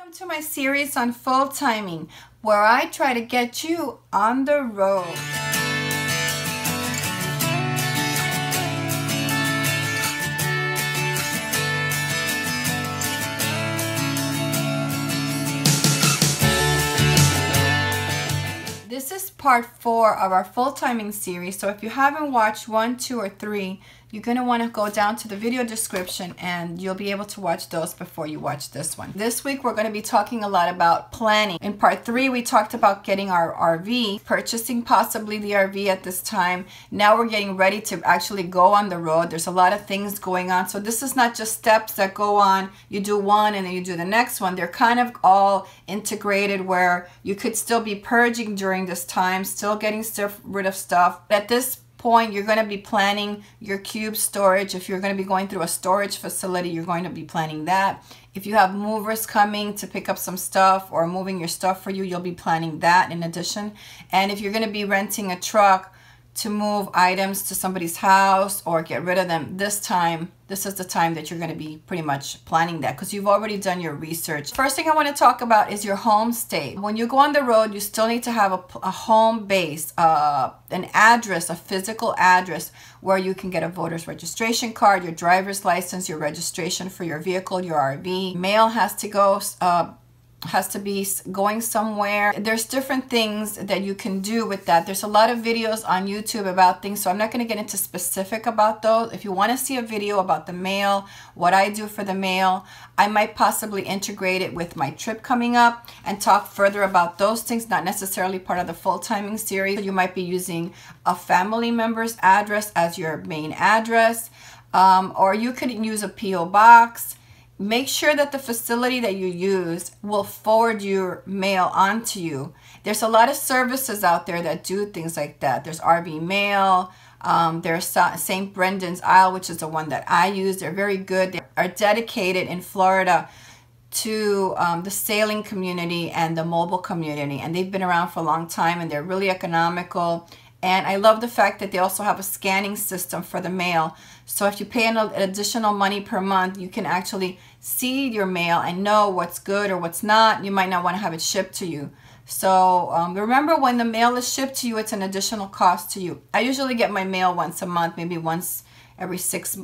Welcome to my series on full timing, where I try to get you on the road. This is part 4 of our full timing series. So if you haven't watched 1, 2, or 3, you're going to want to go down to the video description and you'll be able to watch those before you watch this one. This week we're going to be talking a lot about planning. In part 3 we talked about getting our RV, purchasing possibly the RV at this time. Now we're getting ready to actually go on the road. There's a lot of things going on. So this is not just steps that go on. You do one and then you do the next one. They're kind of all integrated where you could still be purging during this time, still getting rid of stuff. At this point, you're going to be planning your cube storage. If you're going to be going through a storage facility, you're going to be planning that. If you have movers coming to pick up some stuff or moving your stuff for you, you'll be planning that in addition. And if you're going to be renting a truck to move items to somebody's house or get rid of them, this is the time that you're going to be pretty much planning that because you've already done your research. First thing I want to talk about is your home state. When you go on the road, you still need to have a home base, an address, a physical address where you can get a voter's registration card, your driver's license, your registration for your vehicle, your RV. Mail has to be going somewhere. There's different things that you can do with that. There's a lot of videos on YouTube about things, so I'm not going to get into specific about those. If you want to see a video about the mail, what I do for the mail, I might possibly integrate it with my trip coming up and talk further about those things, not necessarily part of the full timing series. You might be using a family member's address as your main address, or you could use a P.O. box. Make sure that the facility that you use will forward your mail onto you. There's a lot of services out there that do things like that. There's RV Mail. There's St. Brendan's Isle, which is the one that I use. They're very good. They are dedicated in Florida to the sailing community and the mobile community. And they've been around for a long time and they're really economical. And I love the fact that they also have a scanning system for the mail. So if you pay an additional money per month, you can actually see your mail and know what's good or what's not. You might not want to have it shipped to you. So remember, when the mail is shipped to you, it's an additional cost to you. I usually get my mail once a month, maybe once every six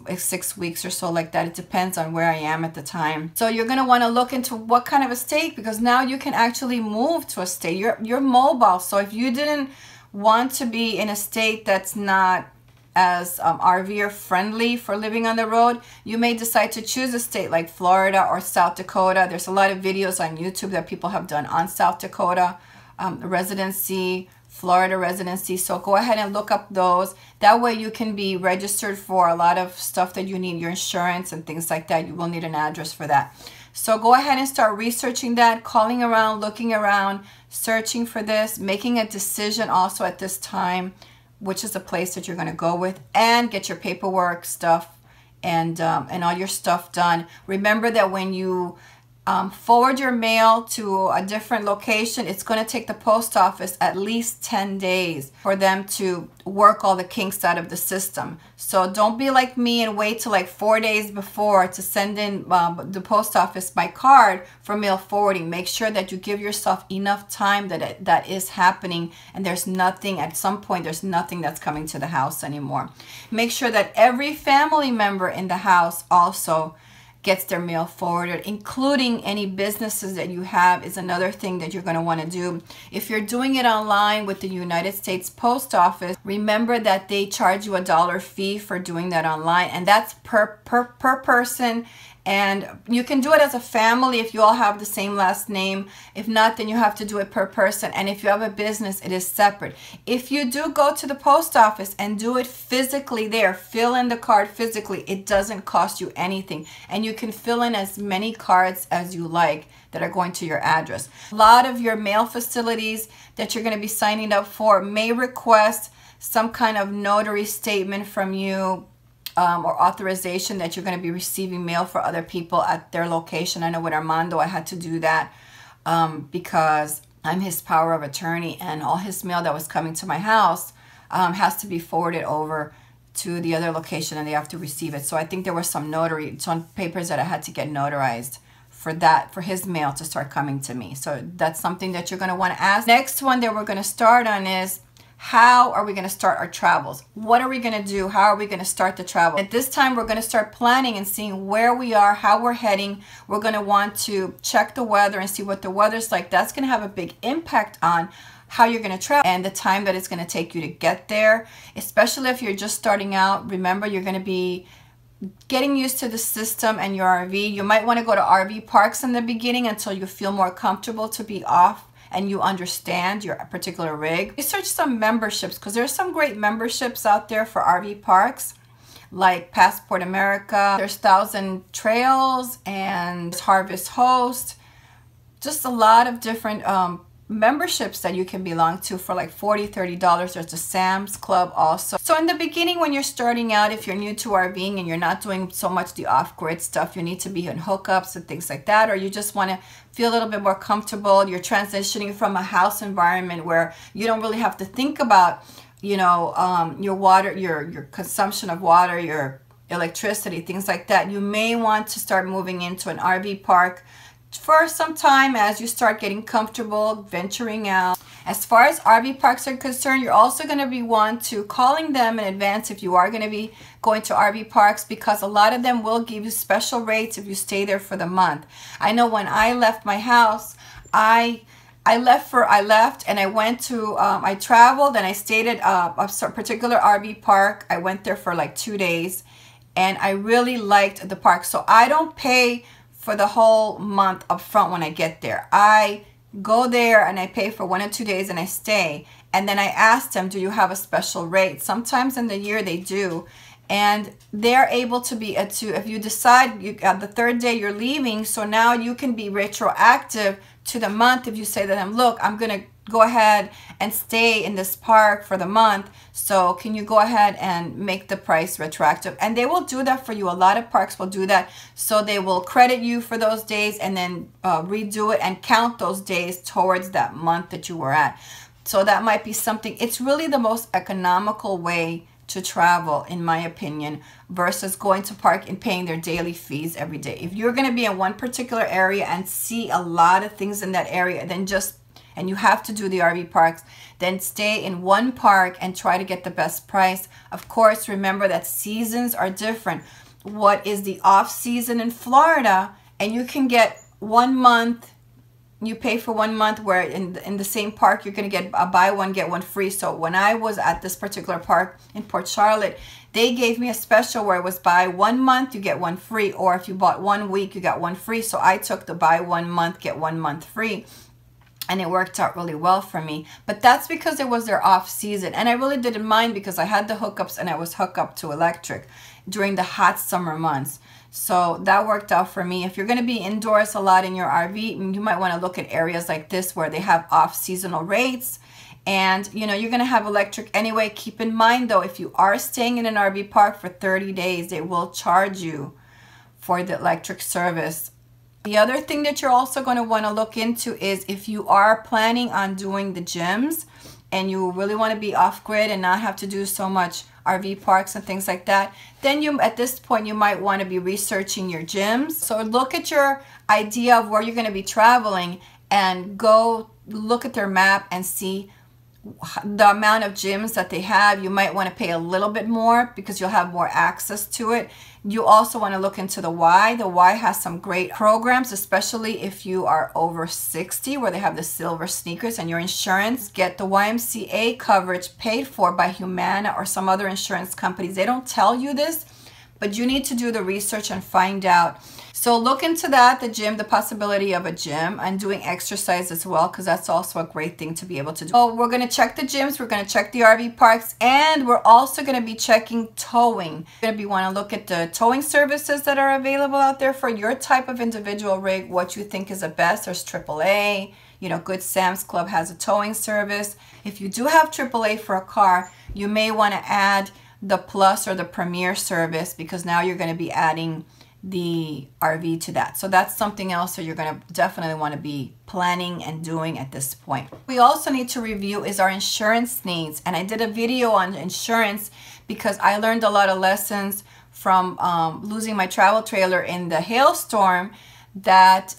weeks or so, like that. It depends on where I am at the time. So you're going to want to look into what kind of a state, because now you can actually move to a state. You're mobile. So if you didn't want to be in a state that's not as RVer friendly for living on the road, you may decide to choose a state like Florida or South Dakota. There's a lot of videos on YouTube that people have done on South Dakota residency, Florida residency. So go ahead and look up those. That way you can be registered for a lot of stuff that you need, your insurance and things like that. You will need an address for that. So go ahead and start researching that, calling around, looking around, searching for this, making a decision also at this time, which is the place that you're going to go with, and get your paperwork stuff and all your stuff done. Remember that when you forward your mail to a different location, it's going to take the post office at least 10 days for them to work all the kinks out of the system. So don't be like me and wait till like 4 days before to send in the post office my card for mail forwarding. Make sure that you give yourself enough time that is happening, and there's nothing, at some point there's nothing that's coming to the house anymore. Make sure that every family member in the house also gets their mail forwarded, including any businesses that you have is another thing that you're going to want to do. If you're doing it online with the United States Post Office, remember that they charge you $1 fee for doing that online, and that's per person. And you can do it as a family if you all have the same last name. If not, then you have to do it per person. And if you have a business, it is separate. If you do go to the post office and do it physically there, fill in the card physically, it doesn't cost you anything. And you can fill in as many cards as you like that are going to your address. A lot of your mail facilities that you're going to be signing up for may request some kind of notary statement from you, or authorization that you're going to be receiving mail for other people at their location. I know with Armando I had to do that because I'm his power of attorney, and all his mail that was coming to my house has to be forwarded over to the other location and they have to receive it. So I think there were some papers that I had to get notarized for his mail to start coming to me. So that's something that you're going to want to ask. Next one that we're going to start on is, how are we going to start our travels? What are we going to do? How are we going to start the travel? At this time, we're going to start planning and seeing where we are, how we're heading. We're going to want to check the weather and see what the weather's like. That's going to have a big impact on how you're going to travel and the time that it's going to take you to get there, especially if you're just starting out. Remember, you're going to be getting used to the system and your RV. You might want to go to RV parks in the beginning until you feel more comfortable to be off and you understand your particular rig. Research some memberships, because there's some great memberships out there for RV parks, like Passport America. There's Thousand Trails and Harvest Host. Just a lot of different memberships that you can belong to for like $40–$30. There's the Sam's Club also. So in the beginning, when you're starting out, if you're new to RVing and you're not doing so much the off-grid stuff, you need to be in hookups and things like that, or you just want to feel a little bit more comfortable. You're transitioning from a house environment where you don't really have to think about, you know, your water, your consumption of water, your electricity, things like that. You may want to start moving into an RV park for some time as you start getting comfortable venturing out. As far as RV parks are concerned, you're also going to be calling them in advance if you are going to be going to RV parks, because a lot of them will give you special rates if you stay there for the month. I know when I left my house, I left and I went to I traveled and I stayed at a particular RV park. I went there for like 2 days and I really liked the park. So I don't pay for the whole month up front when I get there. I go there and I pay for 1 or 2 days and I stay. And then I ask them, do you have a special rate? Sometimes in the year they do. And they're able to be if you decide the third day you're leaving, so now you can be retroactive to the month. If you say to them, look, I'm going to go ahead and stay in this park for the month, so can you go ahead and make the price retroactive? And they will do that for you. A lot of parks will do that. So they will credit you for those days and then redo it and count those days towards that month that you were at. So that might be something. It's really the most economical way to travel, in my opinion, versus going to park and paying their daily fees every day. If you're going to be in one particular area and see a lot of things in that area, then and you have to do the RV parks, then stay in one park and try to get the best price. Of course, remember that seasons are different. What is the off season in Florida? And you can get 1 month, you pay for 1 month, where in the same park you're going to get a buy one get one free. So when I was at this particular park in Port Charlotte, they gave me a special where it was buy 1 month you get one free, or if you bought 1 week you got one free. So I took the buy 1 month get 1 month free, and it worked out really well for me. But that's because it was their off season, and I really didn't mind because I had the hookups and I was hooked up to electric during the hot summer months. So that worked out for me. If you're going to be indoors a lot in your RV, you might want to look at areas like this where they have off-seasonal rates. And, you know, you're going to have electric anyway. Keep in mind, though, if you are staying in an RV park for 30 days, they will charge you for the electric service. The other thing that you're also going to want to look into is if you are planning on doing the gyms and you really want to be off-grid and not have to do so much RV parks and things like that, then at this point you might want to be researching your gyms. So look at your idea of where you're going to be traveling and go look at their map and see the amount of gyms that they have. You might want to pay a little bit more because you'll have more access to it. You also want to look into the Y. The Y has some great programs, especially if you are over 60, where they have the silver sneakers and your insurance. Get the YMCA coverage paid for by Humana or some other insurance companies. They don't tell you this, but you need to do the research and find out. So look into that, the gym, the possibility of a gym, and doing exercise as well, because that's also a great thing to be able to do. Oh, we're going to check the gyms, we're going to check the RV parks, and we're also going to be checking towing. You're going to want to look at the towing services that are available out there for your type of individual rig, what you think is the best. There's AAA, you know, Good Sam's Club has a towing service. If you do have AAA for a car, you may want to add the Plus or the Premier service, because now you're going to be adding the RV to that. So that's something else that you're going to definitely want to be planning and doing at this point. We also need to review is our insurance needs. And I did a video on insurance because I learned a lot of lessons from losing my travel trailer in the hailstorm, that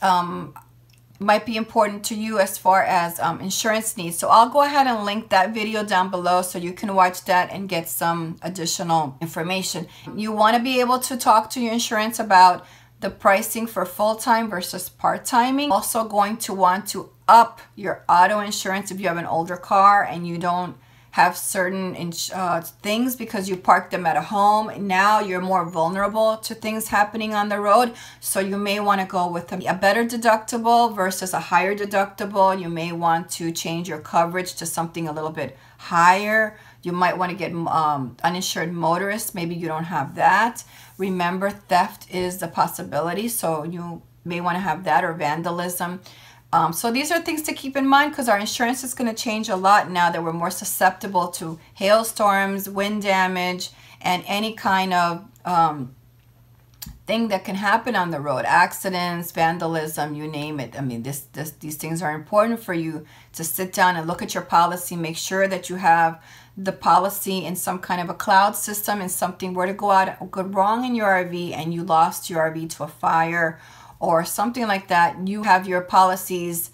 might be important to you as far as insurance needs. So I'll go ahead and link that video down below so you can watch that and get some additional information. You want to be able to talk to your insurance about the pricing for full-time versus part-timing. Also going to want to up your auto insurance if you have an older car and you don't have certain things because you parked them at a home. Now you're more vulnerable to things happening on the road. So you may want to go with a better deductible versus a higher deductible. You may want to change your coverage to something a little bit higher. You might want to get uninsured motorists. Maybe you don't have that. Remember, theft is a possibility. So you may want to have that, or vandalism. So these are things to keep in mind because our insurance is going to change a lot now that we're more susceptible to hailstorms, wind damage, and any kind of thing that can happen on the road. Accidents, vandalism, you name it. I mean, these things are important for you to sit down and look at your policy. Make sure that you have the policy in some kind of a cloud system, and something were to go wrong in your RV and you lost your RV to a fire or something like that, you have your policies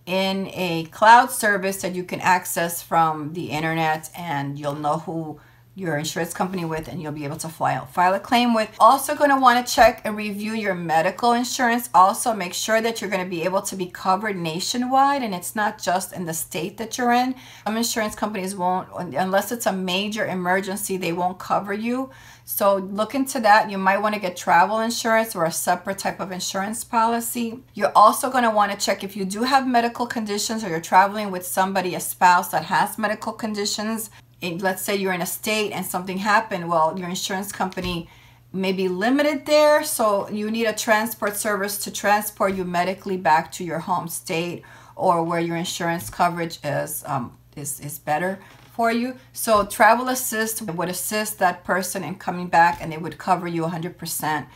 in a cloud service that you can access from the internet, and you'll know who your insurance company with, and you'll be able to file a claim with. Also going to want to check and review your medical insurance. Also make sure that you're going to be able to be covered nationwide, and it's not just in the state that you're in. Some insurance companies won't, unless it's a major emergency, they won't cover you. So look into that. You might want to get travel insurance or a separate type of insurance policy. You're also going to want to check if you do have medical conditions, or you're traveling with somebody, a spouse that has medical conditions. Let's say you're in a state and something happened. Well, your insurance company may be limited there, so you need a transport service to transport you medically back to your home state or where your insurance coverage is better for you. So Travel Assist would assist that person in coming back, and they would cover you 100%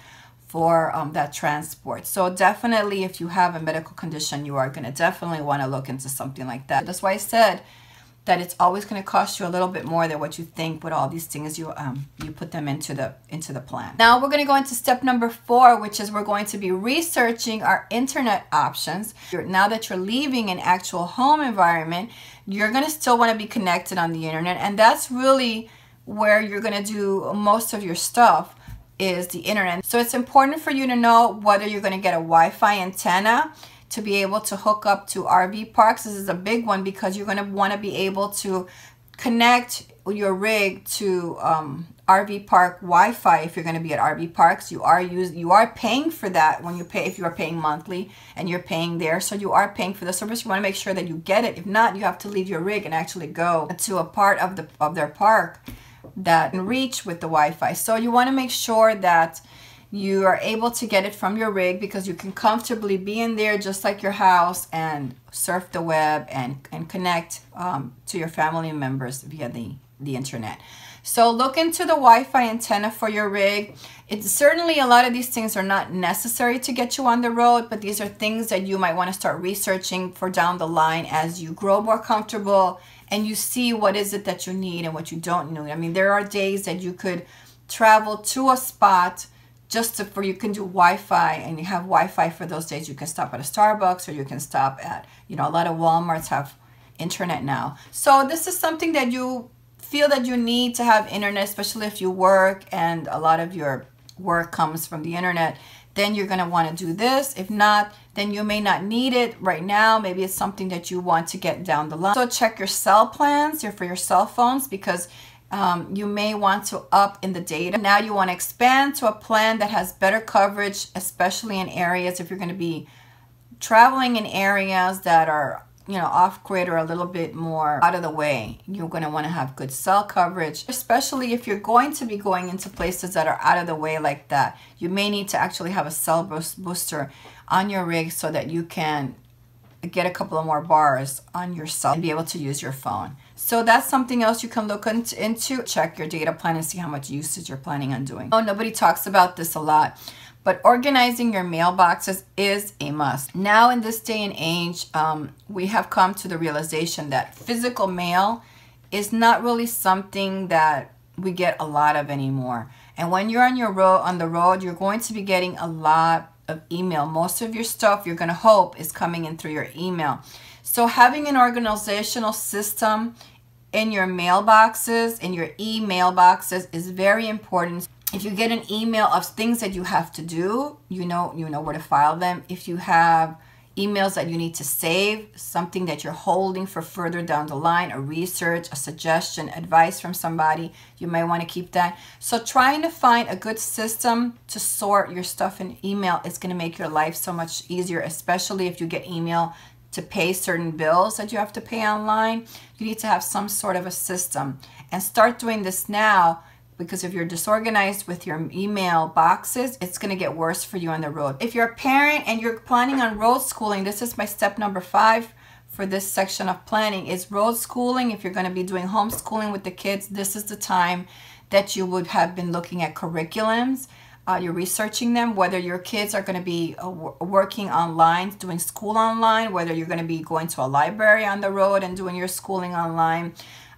for that transport. So definitely, if you have a medical condition, you are going to definitely want to look into something like that. That's why I said that it's always going to cost you a little bit more than what you think with all these things you put them into the plan. Now we're going to go into step number 4, which is we're going to be researching our internet options. Now that you're leaving an actual home environment, you're going to still want to be connected on the internet, and that's really where you're going to do most of your stuff, is the internet. So it's important for you to know whether you're going to get a Wi-Fi antenna to be able to hook up to RV parks. This is a big one because you're going to want to be able to connect your rig to RV park Wi-Fi. If you're going to be at RV parks, you are paying for that when you pay, if you are paying monthly and you're paying there. So you are paying for the service. You want to make sure that you get it. If not, you have to leave your rig and actually go to a part of their park that can reach with the Wi-Fi. So you want to make sure that you are able to get it from your rig, because you can comfortably be in there just like your house and surf the web and connect to your family members via the internet. So look into the Wi-Fi antenna for your rig. It's certainly, a lot of these things are not necessary to get you on the road, but these are things that you might want to start researching for down the line as you grow more comfortable and you see what is it that you need and what you don't need. I mean, there are days that you could travel to a spot just for you can do Wi-Fi, and you have Wi-Fi for those days. You can stop at a Starbucks, or you can stop at, a lot of Walmarts have internet now. So this is something that you feel that you need to have internet, especially if you work and a lot of your work comes from the internet. Then you're going to want to do this. If not, then you may not need it right now. Maybe it's something that you want to get down the line. So check your cell plans for your cell phones, because you may want to up in the data. Now you want to expand to a plan that has better coverage, especially in areas, if you're going to be traveling in areas that are, off-grid or a little bit more out of the way. You're going to want to have good cell coverage, especially if you're going to be going into places that are out of the way like that. You may need to actually have a cell booster on your rig so that you can get a couple of more bars on your cell and be able to use your phone. So that's something else you can look into. Check your data plan and see how much usage you're planning on doing. Oh, nobody talks about this a lot, but organizing your mailboxes is a must. Now in this day and age, we have come to the realization that physical mail is not really something that we get a lot of anymore. And when you're on the road, you're going to be getting a lot of email. Most of your stuff, you're going to hope, is coming in through your email. So having an organizational system in your mailboxes, in your email boxes, is very important. If you get an email of things that you have to do, you know where to file them. If you have emails that you need to save, something that you're holding for further down the line, a research, a suggestion, advice from somebody, you might want to keep that. So trying to find a good system to sort your stuff in email is going to make your life so much easier, especially if you get email to pay certain bills that you have to pay online. You need to have some sort of a system, and start doing this now, because if you're disorganized with your email boxes, it's going to get worse for you on the road. If you're a parent and you're planning on road schooling, this is my step number 5 for this section of planning, is road schooling. If you're going to be doing homeschooling with the kids, this is the time that you would have been looking at curriculums. You're researching them, whether your kids are going to be working online, doing school online, whether you're going to be going to a library on the road and doing your schooling online,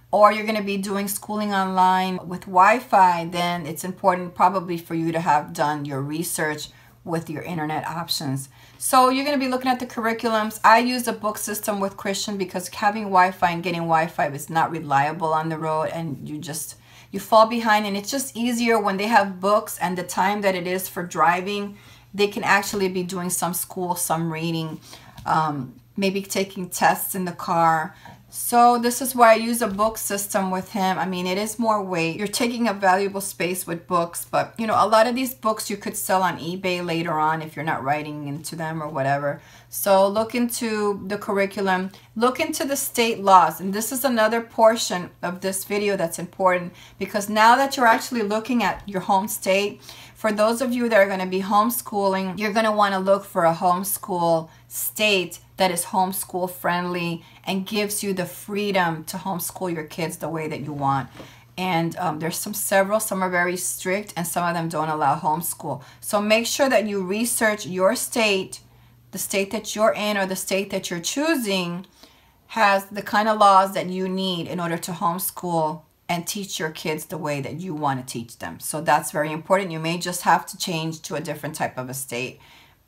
or you're going to be doing schooling online with Wi-Fi. Then it's important probably for you to have done your research with your internet options. So you're going to be looking at the curriculums. I use a book system with Christian because having Wi-Fi and getting Wi-Fi is not reliable on the road, and you fall behind, and it's just easier when they have books, and the time that it is for driving, they can actually be doing some school, some reading, maybe taking tests in the car. So this is why I use a book system with him. I mean, it is more weight. You're taking up valuable space with books, but you know, a lot of these books you could sell on eBay later on if you're not writing into them or whatever. So look into the curriculum, look into the state laws. And this is another portion of this video that's important, because now that you're actually looking at your home state, for those of you that are going to be homeschooling, you're going to want to look for a homeschool state that is homeschool friendly and gives you the freedom to homeschool your kids the way that you want. And there's several, some are very strict, and some of them don't allow homeschool. So make sure that you research your state, the state that you're in, or the state that you're choosing has the kind of laws that you need in order to homeschool and teach your kids the way that you want to teach them. So that's very important. You may just have to change to a different type of a state.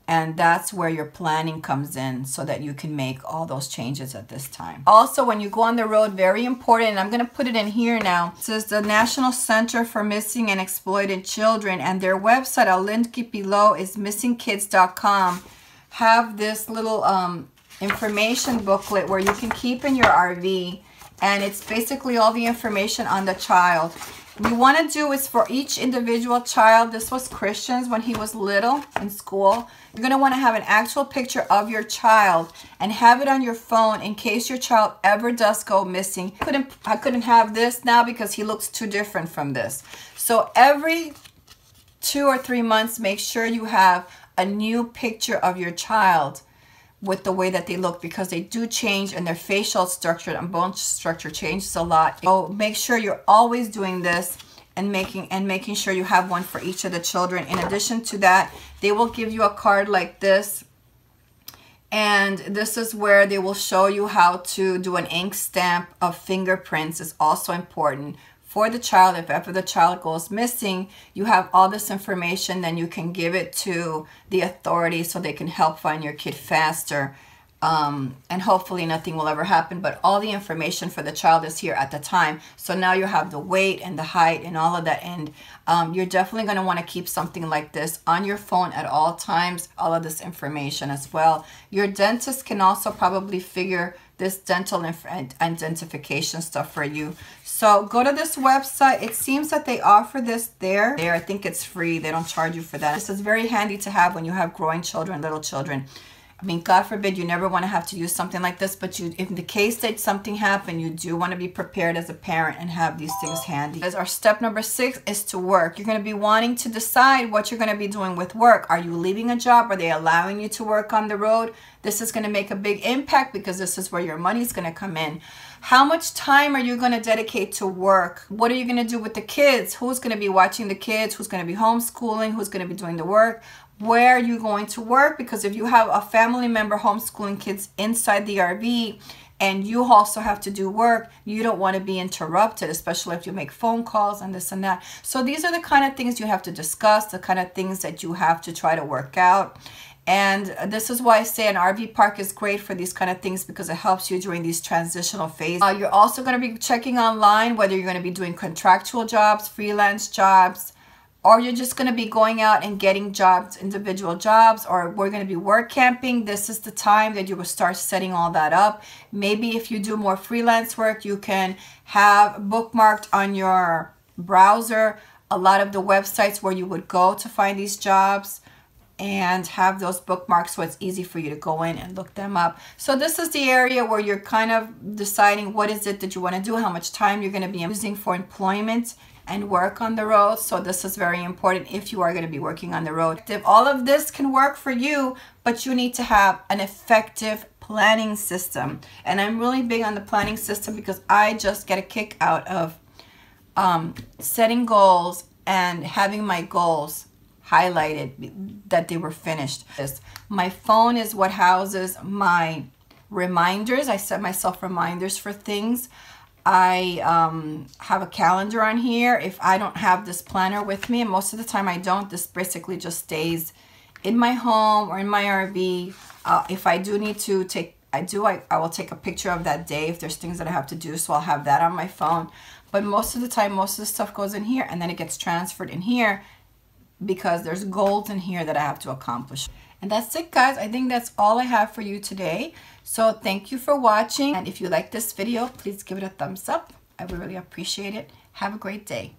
And that's where your planning comes in, so that you can make all those changes at this time. Also, when you go on the road, very important, and I'm going to put it in here now. This is the National Center for Missing and Exploited Children, and their website, I'll link it below, is missingkids.com. Have this little information booklet where you can keep in your RV, and it's basically all the information on the child. What you want to do is for each individual child, this was Christian's when he was little in school, you're going to want to have an actual picture of your child and have it on your phone in case your child ever does go missing. I couldn't have this now because he looks too different from this. So every 2 or 3 months, make sure you have a new picture of your child with the way that they look, because they do change, and their facial structure and bone structure changes a lot. So make sure you're always doing this and making sure you have one for each of the children. In addition to that, they will give you a card like this, and this is where they will show you how to do an ink stamp of fingerprints. Is also important for the child. If ever the child goes missing, you have all this information, then you can give it to the authorities so they can help find your kid faster. And hopefully nothing will ever happen, but all the information for the child is here at the time. So now you have the weight and the height and all of that, and you're definitely going to want to keep something like this on your phone at all times, all of this information as well. Your dentist can also probably figure this dental identification stuff for you. So go to this website. It seems that they offer this there. I think it's free. They don't charge you for that. This is very handy to have when you have growing children, little children. I mean, God forbid you never want to have to use something like this, but in the case that something happened, you do want to be prepared as a parent and have these things handy. As our step number 6 is to work. You're going to be wanting to decide what you're going to be doing with work. Are you leaving a job? Are they allowing you to work on the road? This is going to make a big impact, because this is where your money is going to come in. How much time are you going to dedicate to work? What are you going to do with the kids? Who's going to be watching the kids? Who's going to be homeschooling? Who's going to be doing the work? where you're going to work, because if you have a family member homeschooling kids inside the RV and you also have to do work, you don't want to be interrupted, especially if you make phone calls and this and that. So these are the kind of things you have to discuss, the kind of things that you have to try to work out. And this is why I say an RV park is great for these kind of things, because it helps you during these transitional phases. You're also going to be checking online whether you're going to be doing contractual jobs, freelance jobs, or you're just going to be going out and getting jobs, individual jobs, or we're going to be work camping. This is the time that you will start setting all that up. Maybe if you do more freelance work, you can have bookmarked on your browser a lot of the websites where you would go to find these jobs, and have those bookmarks so it's easy for you to go in and look them up. So this is the area where you're kind of deciding what is it that you want to do, how much time you're going to be using for employment and work on the road. So this is very important if you are going to be working on the road. If all of this can work for you, but you need to have an effective planning system. And I'm really big on the planning system because I just get a kick out of setting goals and having my goals highlighted that they were finished. My phone is what houses my reminders. I set myself reminders for things. I have a calendar on here. If I don't have this planner with me, and most of the time I don't, this basically just stays in my home or in my RV. If I do need to take, I will take a picture of that day if there's things that I have to do, so I'll have that on my phone. But most of the time, most of the stuff goes in here and then it gets transferred in here because there's goals in here that I have to accomplish. And that's it, guys. I think that's all I have for you today. So thank you for watching. And if you like this video, please give it a thumbs up. I would really appreciate it. Have a great day.